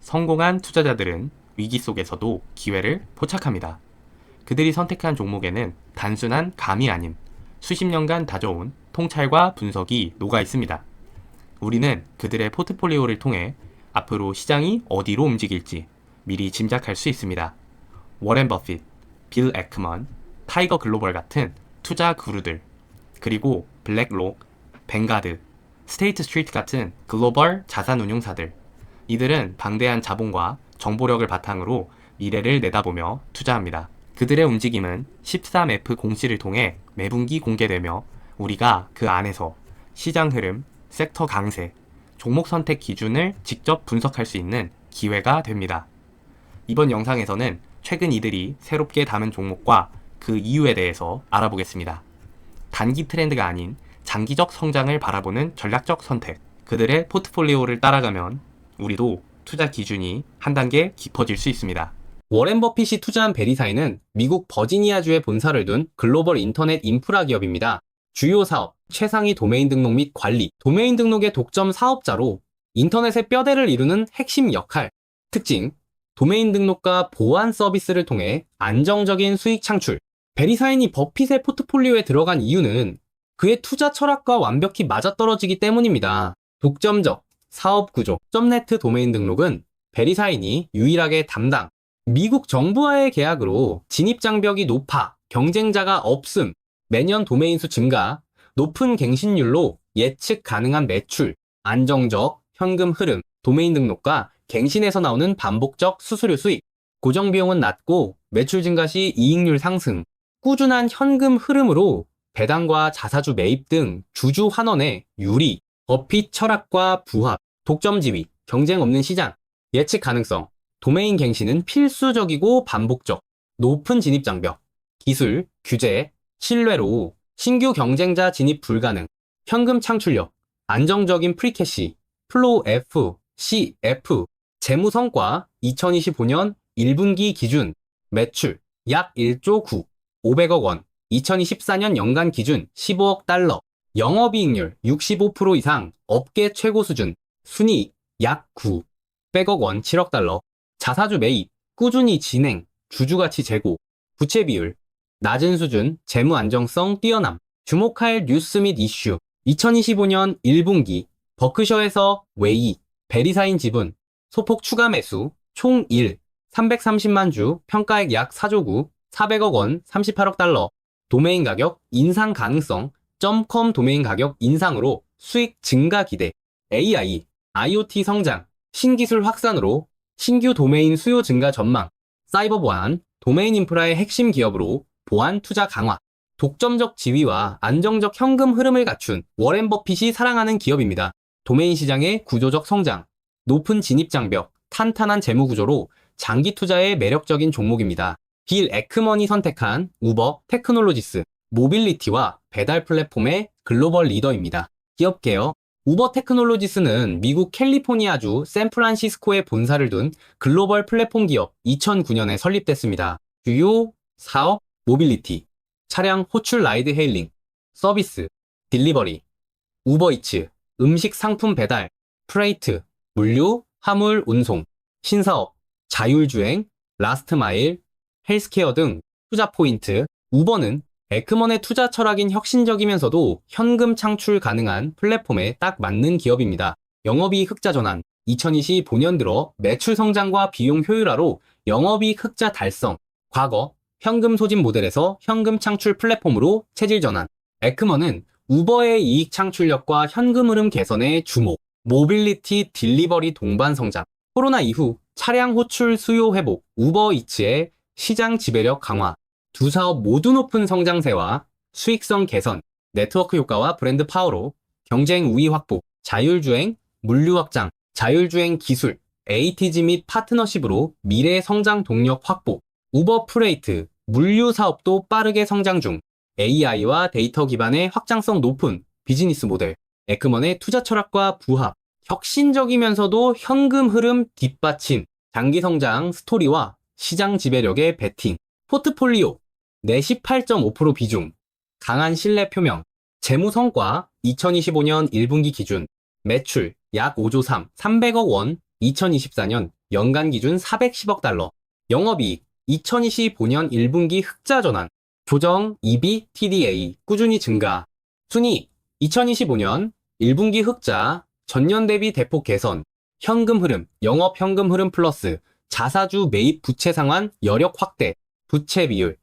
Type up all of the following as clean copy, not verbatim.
성공한 투자자들은 위기 속에서도 기회를 포착합니다. 그들이 선택한 종목에는 단순한 감이 아닌 수십 년간 다져온 통찰과 분석이 녹아 있습니다. 우리는 그들의 포트폴리오를 통해 앞으로 시장이 어디로 움직일지 미리 짐작할 수 있습니다. 워렌 버핏, 빌 에크먼, 타이거 글로벌 같은 투자 구루들, 그리고 블랙록, 뱅가드, 스테이트 스트리트 같은 글로벌 자산운용사들, 이들은 방대한 자본과 정보력을 바탕으로 미래를 내다보며 투자합니다. 그들의 움직임은 13F 공시를 통해 매분기 공개되며 우리가 그 안에서 시장 흐름, 섹터 강세, 종목 선택 기준을 직접 분석할 수 있는 기회가 됩니다. 이번 영상에서는 최근 이들이 새롭게 담은 종목과 그 이유에 대해서 알아보겠습니다. 단기 트렌드가 아닌 장기적 성장을 바라보는 전략적 선택. 그들의 포트폴리오를 따라가면 우리도 투자 기준이 한 단계 깊어질 수 있습니다. 워렌 버핏이 투자한 베리사이는 미국 버지니아주에 본사를 둔 글로벌 인터넷 인프라 기업입니다. 주요 사업, 최상위 도메인 등록 및 관리, 도메인 등록의 독점 사업자로 인터넷의 뼈대를 이루는 핵심 역할. 특징, 도메인 등록과 보안 서비스를 통해 안정적인 수익 창출. 베리사인이 버핏의 포트폴리오에 들어간 이유는 그의 투자 철학과 완벽히 맞아떨어지기 때문입니다. 독점적, 사업 구조, .net 도메인 등록은 베리사인이 유일하게 담당. 미국 정부와의 계약으로 진입 장벽이 높아 경쟁자가 없음, 매년 도메인 수 증가, 높은 갱신율로 예측 가능한 매출, 안정적 현금 흐름, 도메인 등록과 갱신에서 나오는 반복적 수수료 수익, 고정 비용은 낮고 매출 증가 시 이익률 상승, 꾸준한 현금 흐름으로 배당과 자사주 매입 등 주주 환원의 유리, 버핏 철학과 부합, 독점 지위, 경쟁 없는 시장, 예측 가능성, 도메인 갱신은 필수적이고 반복적, 높은 진입 장벽, 기술, 규제, 신뢰로 신규 경쟁자 진입 불가능, 현금 창출력, 안정적인 프리캐시, 플로우 F, CF, 재무 성과 2025년 1분기 기준, 매출 약 1조 9, 500억 원, 2024년 연간 기준 15억 달러, 영업이익률 65% 이상 업계 최고 수준, 순이익 약 9, 100억 원 7억 달러, 자사주 매입, 꾸준히 진행, 주주가치 제고, 부채 비율, 낮은 수준, 재무 안정성 뛰어남, 주목할 뉴스 및 이슈, 2025년 1분기, 버크셔에서 웨이, 베리사인 지분, 소폭 추가 매수, 총 1, 330만 주, 평가액 약 4조 9, 400억 원, 38억 달러, 도메인 가격 인상 가능성, .com 도메인 가격 인상으로 수익 증가 기대, AI, IoT 성장, 신기술 확산으로 신규 도메인 수요 증가 전망, 사이버 보안, 도메인 인프라의 핵심 기업으로 보안 투자 강화, 독점적 지위와 안정적 현금 흐름을 갖춘 워렌 버핏이 사랑하는 기업입니다. 도메인 시장의 구조적 성장, 높은 진입 장벽, 탄탄한 재무 구조로 장기 투자에 매력적인 종목입니다. 빌 에크먼이 선택한 우버 테크놀로지스, 모빌리티와 배달 플랫폼의 글로벌 리더입니다. 기업 개요. 우버 테크놀로지스는 미국 캘리포니아주 샌프란시스코에 본사를 둔 글로벌 플랫폼 기업 2009년에 설립됐습니다. 주요 사업, 모빌리티, 차량 호출 라이드 헤일링, 서비스, 딜리버리, 우버이츠, 음식 상품 배달, 프레이트, 물류, 화물 운송, 신사업, 자율주행, 라스트 마일, 헬스케어 등 투자 포인트. 우버는 에크먼의 투자 철학인 혁신적이면서도 현금 창출 가능한 플랫폼에 딱 맞는 기업입니다. 영업이익 흑자 전환, 2025년 들어 매출 성장과 비용 효율화로 영업이익 흑자 달성, 과거 현금 소진 모델에서 현금 창출 플랫폼으로 체질 전환. 에크먼은 우버의 이익 창출력과 현금 흐름 개선에 주목, 모빌리티 딜리버리 동반 성장, 코로나 이후 차량 호출 수요 회복, 우버이츠의 시장 지배력 강화, 두 사업 모두 높은 성장세와 수익성 개선, 네트워크 효과와 브랜드 파워로 경쟁 우위 확보, 자율주행, 물류 확장, 자율주행 기술, ATG 및 파트너십으로 미래 성장 동력 확보, 우버 프레이트, 물류 사업도 빠르게 성장 중, AI와 데이터 기반의 확장성 높은 비즈니스 모델, 에크먼의 투자 철학과 부합, 혁신적이면서도 현금 흐름 뒷받침, 장기 성장 스토리와 시장 지배력의 베팅, 포트폴리오, 내 18.5% 비중, 강한 신뢰 표명, 재무 성과 2025년 1분기 기준, 매출 약 5조 3, 300억 원, 2024년 연간 기준 410억 달러. 영업이익 2025년 1분기 흑자 전환. 조정 EBITDA 꾸준히 증가. 순이익 2025년 1분기 흑자, 전년 대비 대폭 개선. 현금 흐름, 영업 현금 흐름 플러스 자사주 매입 부채 상환 여력 확대, 부채 비율,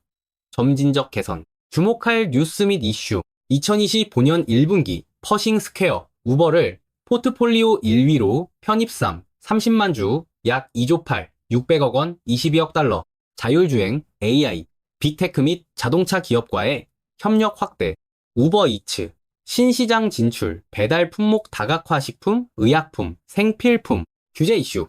점진적 개선. 주목할 뉴스 및 이슈. 2025년 1분기 퍼싱 스퀘어, 우버를 포트폴리오 1위로 편입삼, 30만 주, 약 2조 8, 600억 원, 22억 달러. 자율주행, AI, 빅테크 및 자동차 기업과의 협력 확대. 우버이츠, 신시장 진출, 배달 품목 다각화 식품, 의약품, 생필품. 규제 이슈.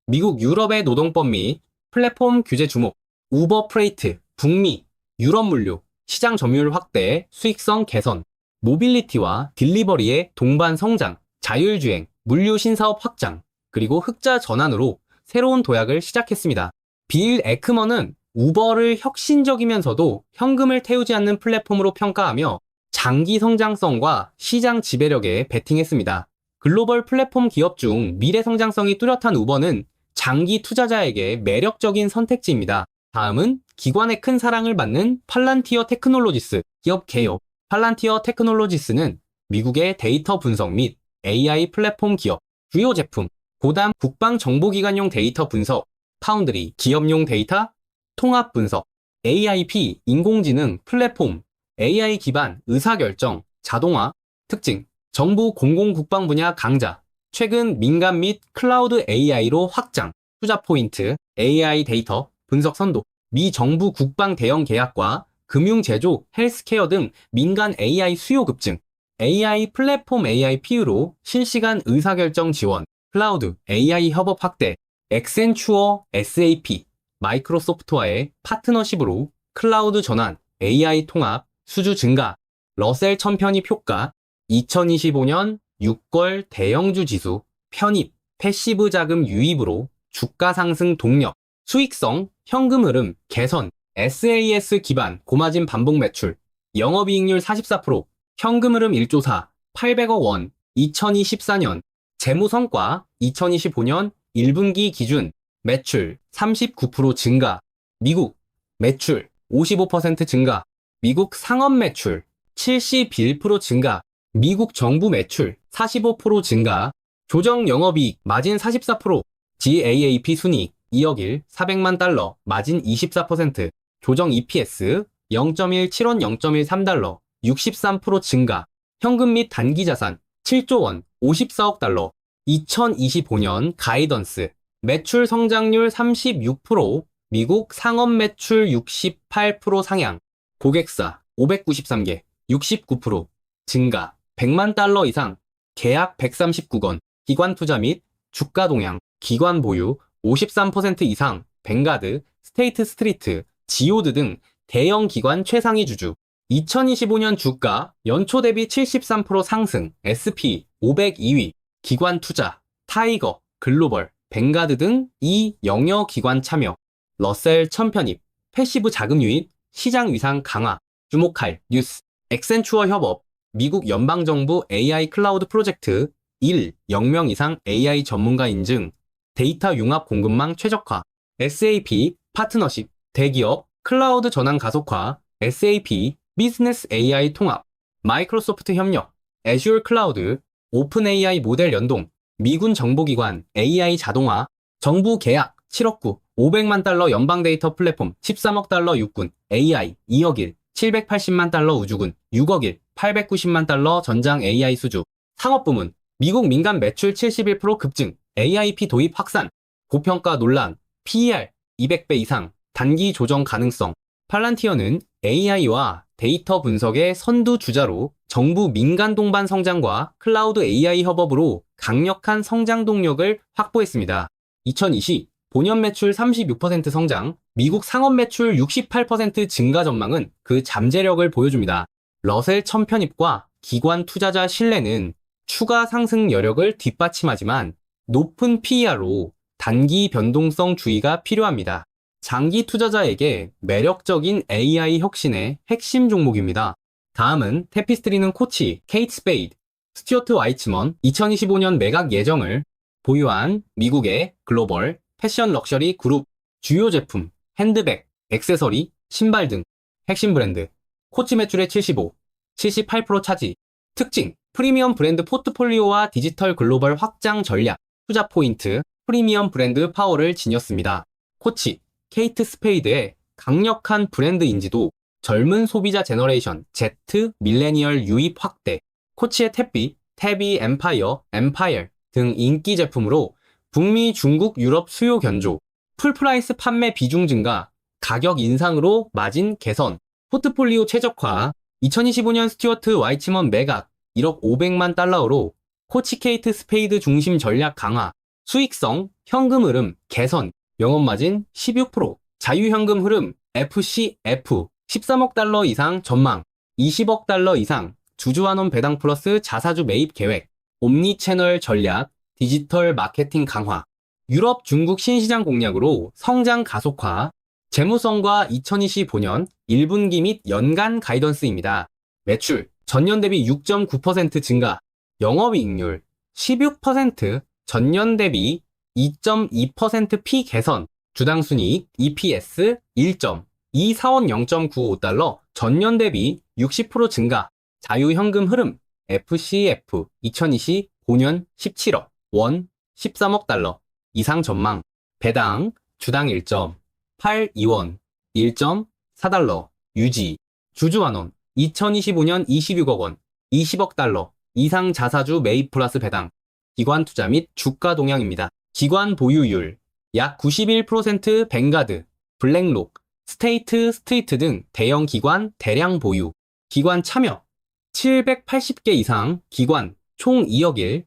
미국 유럽의 노동법 및 플랫폼 규제 주목. 우버 프레이트, 북미, 유럽 물류, 시장 점유율 확대, 수익성 개선. 모빌리티와 딜리버리의 동반 성장, 자율주행, 물류 신사업 확장, 그리고 흑자 전환으로 새로운 도약을 시작했습니다. 빌 에크먼은 우버를 혁신적이면서도 현금을 태우지 않는 플랫폼으로 평가하며 장기 성장성과 시장 지배력에 베팅했습니다. 글로벌 플랫폼 기업 중 미래 성장성이 뚜렷한 우버는 장기 투자자에게 매력적인 선택지입니다. 다음은 기관의 큰 사랑을 받는 팔란티어 테크놀로지스 기업 개요. 팔란티어 테크놀로지스는 미국의 데이터 분석 및 AI 플랫폼 기업, 주요 제품, 고담 국방정보기관용 데이터 분석, 파운드리 기업용 데이터, 통합 분석, AIP 인공지능 플랫폼, AI 기반 의사결정, 자동화, 특징, 정부 공공국방 분야 강자, 최근 민간 및 클라우드 AI로 확장, 투자 포인트, AI 데이터, 분석 선도, 미 정부 국방 대형 계약과 금융 제조, 헬스케어 등 민간 AI 수요 급증, AI 플랫폼 AIPU로 실시간 의사결정 지원, 클라우드 AI 협업 확대, 엑센추어 SAP, 마이크로소프트와의 파트너십으로 클라우드 전환, AI 통합, 수주 증가, 러셀 1000편입 효과, 2025년 6월 대형주 지수, 편입, 패시브 자금 유입으로 주가 상승 동력, 수익성, 현금 흐름, 개선, SAS 기반 고마진 반복 매출, 영업이익률 44%, 현금 흐름 1조 4, 800억 원, 2024년, 재무성과 2025년 1분기 기준, 매출 39% 증가, 미국 매출 55% 증가, 미국 상업 매출 71% 증가, 미국 정부 매출 45% 증가, 조정 영업이익 마진 44%, GAAP 순이익 2억 1, 400만 달러, 마진 24%, 조정 EPS 0.17원 0.13달러, 63% 증가, 현금 및 단기 자산 7조 원, 54억 달러, 2025년 가이던스, 매출 성장률 36%, 미국 상업 매출 68% 상향, 고객사 593개, 69% 증가, 100만 달러 이상, 계약 139건, 기관 투자 및 주가 동향, 기관 보유 53% 이상, 뱅가드, 스테이트 스트리트, 지오드 등 대형 기관 최상위 주주. 2025년 주가 연초 대비 73% 상승, SP 502위, 기관 투자, 타이거, 글로벌, 뱅가드 등 이 영여 기관 참여, 러셀 1000편입, 패시브 자금 유입, 시장 위상 강화, 주목할 뉴스, 엑센추어 협업, 미국 연방정부 AI 클라우드 프로젝트 1,000명 이상 AI 전문가 인증, 데이터 융합 공급망 최적화, SAP 파트너십, 대기업 클라우드 전환 가속화, SAP 비즈니스 AI 통합, 마이크로소프트 협력, 애슐 클라우드, 오픈 AI 모델 연동, 미군 정보기관 AI 자동화, 정부 계약 7억 9, 500만 달러 연방 데이터 플랫폼 13억 달러 육군, AI 2억 1, 780만 달러 우주군, 6억 1, 890만 달러 전장 AI 수주, 상업부문, 미국 민간 매출 71% 급증, AIP 도입 확산, 고평가 논란, PER 200배 이상, 단기 조정 가능성. 팔란티어는 AI와 데이터 분석의 선두 주자로 정부 민간 동반 성장과 클라우드 AI 협업으로 강력한 성장 동력을 확보했습니다. 2020 본연 매출 36% 성장, 미국 상업 매출 68% 증가 전망은 그 잠재력을 보여줍니다. 러셀 1000편입과 기관 투자자 신뢰는 추가 상승 여력을 뒷받침하지만 높은 PER로 단기 변동성 주의가 필요합니다. 장기 투자자에게 매력적인 AI 혁신의 핵심 종목입니다. 다음은 테피스트리는 코치, 케이트 스페이드, 스튜어트 와이츠먼 2025년 매각 예정을 보유한 미국의 글로벌 패션 럭셔리 그룹, 주요 제품, 핸드백, 액세서리, 신발 등 핵심 브랜드, 코치 매출의 75, 78% 차지. 특징, 프리미엄 브랜드 포트폴리오와 디지털 글로벌 확장 전략, 투자 포인트, 프리미엄 브랜드 파워를 지녔습니다. 코치, 케이트 스페이드의 강력한 브랜드 인지도, 젊은 소비자 제너레이션 Z, 밀레니얼 유입 확대, 코치의 탭비 엠파이어, 엠파이어 등 인기 제품으로 북미, 중국, 유럽 수요 견조, 풀프라이스 판매 비중 증가, 가격 인상으로 마진 개선, 포트폴리오 최적화, 2025년 스튜어트 와이치먼 매각 1억 500만 달러로 코치 케이트 스페이드 중심 전략 강화, 수익성, 현금 흐름 개선, 영업 마진 16%, 자유현금 흐름 FCF 13억 달러 이상 전망, 20억 달러 이상 주주환원 배당 플러스 자사주 매입 계획, 옴니 채널 전략, 디지털 마케팅 강화, 유럽, 중국 신시장 공략으로 성장 가속화, 재무성과 2025년 1분기 및 연간 가이던스입니다. 매출 전년 대비 6.9% 증가, 영업이익률 16%, 전년 대비 2.2% 피 개선, 주당순이익 EPS 1.2사원 0.95달러, 전년 대비 60% 증가, 자유현금 흐름 FCF 2025년 17억, 원 13억 달러 이상 전망, 배당 주당 1.82원, 1.4달러 유지, 주주환원 2025년 26억 원, 20억 달러 이상 자사주 매입 플러스 배당, 기관 투자 및 주가 동향입니다. 기관 보유율 약 91% 뱅가드, 블랙록, 스테이트 스트리트 등 대형 기관 대량 보유, 기관 참여 780개 이상 기관 총 2억 1,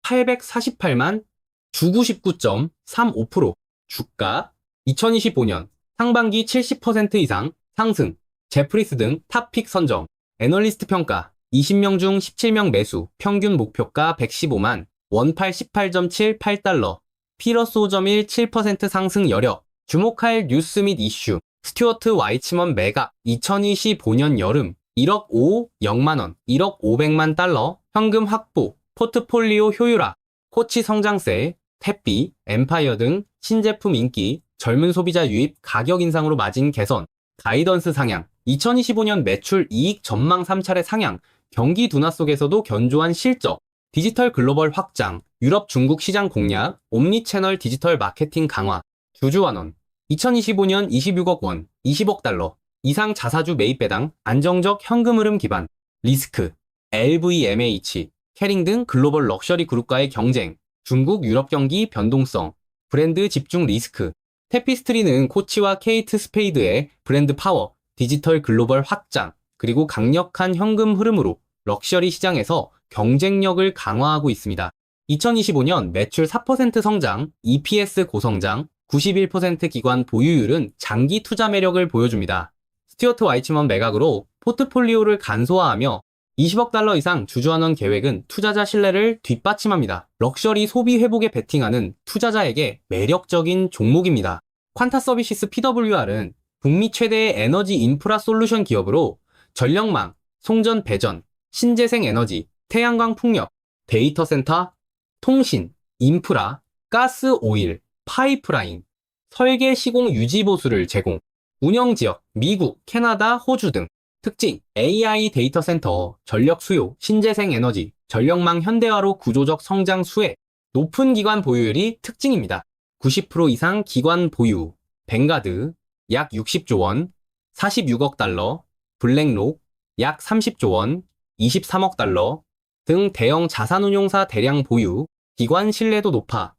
848만 주 99.35%, 주가 2025년 상반기 70% 이상 상승, 제프리스 등 탑픽 선정, 애널리스트 평가 20명 중 17명 매수, 평균 목표가 115만, 원팔 18.78달러, 피러스 5.1 7% 상승 여력, 주목할 뉴스 및 이슈, 스튜어트 와이치먼 매각, 2025년 여름, 1억 5, 0만원, 1억 500만 달러, 현금 확보, 포트폴리오 효율화, 코치 성장세, 탭비, 엠파이어 등 신제품 인기, 젊은 소비자 유입, 가격 인상으로 마진 개선, 가이던스 상향, 2025년 매출 이익 전망 3차례 상향, 경기 둔화 속에서도 견조한 실적, 디지털 글로벌 확장, 유럽 중국 시장 공략, 옴니채널 디지털 마케팅 강화, 주주환원, 2025년 26억 원, 20억 달러 이상 자사주 매입 배당, 안정적 현금 흐름 기반, 리스크, LVMH, 캐링 등 글로벌 럭셔리 그룹과의 경쟁, 중국 유럽 경기 변동성, 브랜드 집중 리스크, 테피스트리는 코치와 케이트 스페이드의 브랜드 파워, 디지털 글로벌 확장, 그리고 강력한 현금 흐름으로 럭셔리 시장에서 경쟁력을 강화하고 있습니다. 2025년 매출 4% 성장, EPS 고성장, 91% 기관 보유율은 장기 투자 매력을 보여줍니다. 스튜어트 와이치먼 매각으로 포트폴리오를 간소화하며 20억 달러 이상 주주환원 계획은 투자자 신뢰를 뒷받침합니다. 럭셔리 소비 회복에 베팅하는 투자자에게 매력적인 종목입니다. 퀀타 서비시스 PWR은 북미 최대의 에너지 인프라 솔루션 기업으로 전력망, 송전 배전, 신재생 에너지, 태양광 풍력, 데이터 센터, 통신, 인프라, 가스 오일, 파이프라인, 설계 시공 유지 보수를 제공, 운영 지역, 미국, 캐나다, 호주 등. 특징, AI 데이터 센터, 전력 수요, 신재생 에너지, 전력망 현대화로 구조적 성장 수혜, 높은 기관 보유율이 특징입니다. 90% 이상 기관 보유, 뱅가드, 약 60조 원, 46억 달러, 블랙록, 약 30조 원, 23억 달러 등 대형 자산운용사 대량 보유, 기관 신뢰도 높아,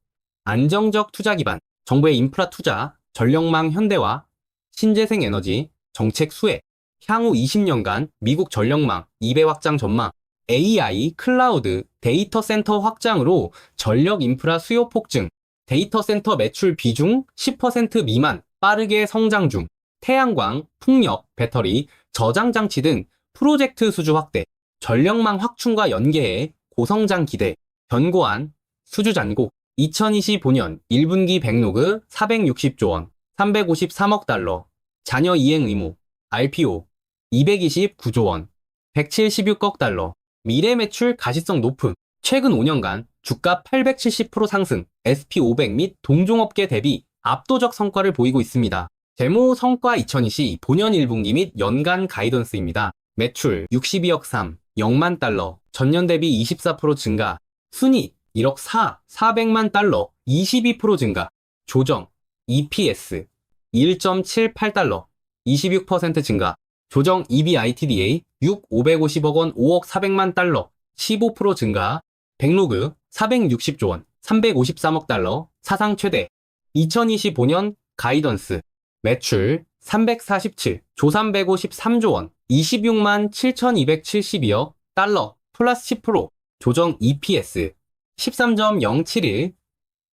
안정적 투자 기반, 정부의 인프라 투자, 전력망 현대화, 신재생 에너지, 정책 수혜, 향후 20년간 미국 전력망 2배 확장 전망, AI, 클라우드, 데이터 센터 확장으로 전력 인프라 수요 폭증, 데이터 센터 매출 비중 10% 미만 빠르게 성장 중, 태양광, 풍력, 배터리, 저장 장치 등 프로젝트 수주 확대, 전력망 확충과 연계해 고성장 기대, 견고한 수주 잔고, 2025년 1분기 백로그 460조 원, 353억 달러, 자녀 이행 의무, RPO 229조 원, 176억 달러, 미래 매출 가시성 높음, 최근 5년간 주가 870% 상승, SP500 및 동종업계 대비 압도적 성과를 보이고 있습니다. 재무 성과 2020 본연 1분기 및 연간 가이던스입니다. 매출 62억 3, 0만 달러, 전년 대비 24% 증가, 순이익 1억 4, 400만 달러, 22% 증가, 조정, EPS 1.78달러, 26% 증가, 조정 EBITDA 6, 550억 원, 5억 400만 달러, 15% 증가, 백로그 460조 원, 353억 달러, 사상 최대, 2025년 가이던스, 매출 347, 조 353조 원, 26만 7,272억 달러, 플러스 10%, 조정 EPS 13.071,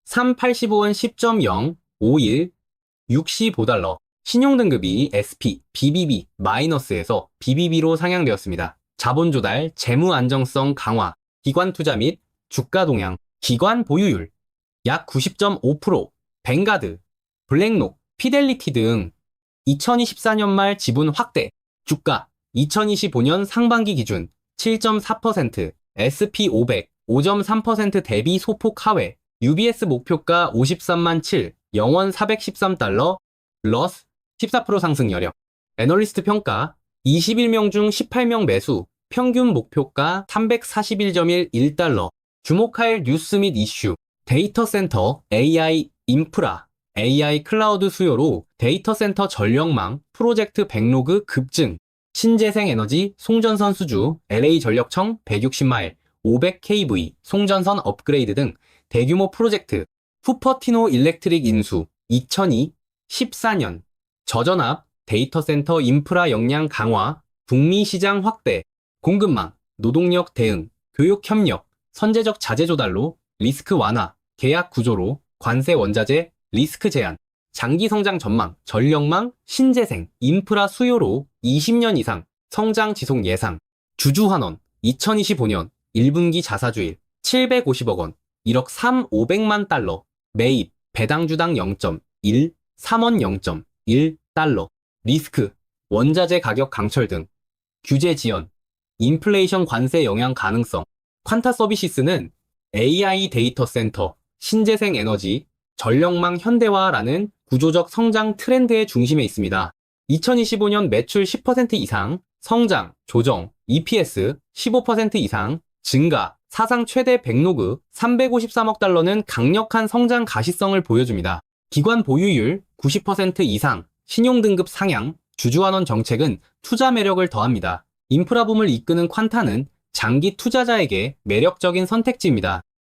385원 10.051, 65달러, 신용등급이 SP, BBB, 마이너스에서 BBB로 상향되었습니다. 자본 조달, 재무 안정성 강화, 기관 투자 및 주가 동향, 기관 보유율 약 90.5%, 뱅가드, 블랙록, 피델리티 등 2024년 말 지분 확대, 주가 2025년 상반기 기준 7.4%, SP500 5.3% 대비 소폭 하회, UBS 목표가 53만 7, 영원 413달러, 러스 14% 상승 여력. 애널리스트 평가 21명 중 18명 매수, 평균 목표가 341.11달러. 주목할 뉴스 및 이슈, 데이터 센터, AI 인프라, AI 클라우드 수요로 데이터 센터 전력망, 프로젝트 백로그 급증, 신재생 에너지, 송전선 수주, LA 전력청 160마일, 500kV, 송전선 업그레이드 등 대규모 프로젝트, 후퍼티노 일렉트릭 인수, 2002, 14년, 저전압, 데이터 센터 인프라 역량 강화, 북미 시장 확대, 공급망, 노동력 대응, 교육 협력, 선제적 자재 조달로 리스크 완화, 계약 구조로 관세 원자재, 리스크 제한, 장기 성장 전망, 전력망, 신재생, 인프라 수요로 20년 이상 성장 지속 예상, 주주환원, 2025년 1분기 자사주일 750억 원, 1억 3, 500만 달러, 매입, 배당주당 0.1, 3원 0.1달러, 리스크, 원자재 가격 강철 등, 규제 지연, 인플레이션 관세 영향 가능성, 퀀타 서비시스는 AI 데이터 센터, 신재생 에너지, 전력망 현대화라는 구조적 성장 트렌드의 중심에 있습니다. 2025년 매출 10% 이상, 성장, 조정, EPS 15% 이상, 증가, 사상 최대 백로그 353억 달러는 강력한 성장 가시성을 보여줍니다. 기관 보유율 90% 이상, 신용등급 상향, 주주환원 정책은 투자 매력을 더합니다. 인프라 붐을 이끄는 퀀타는 장기 투자자에게 매력적인 선택지입니다.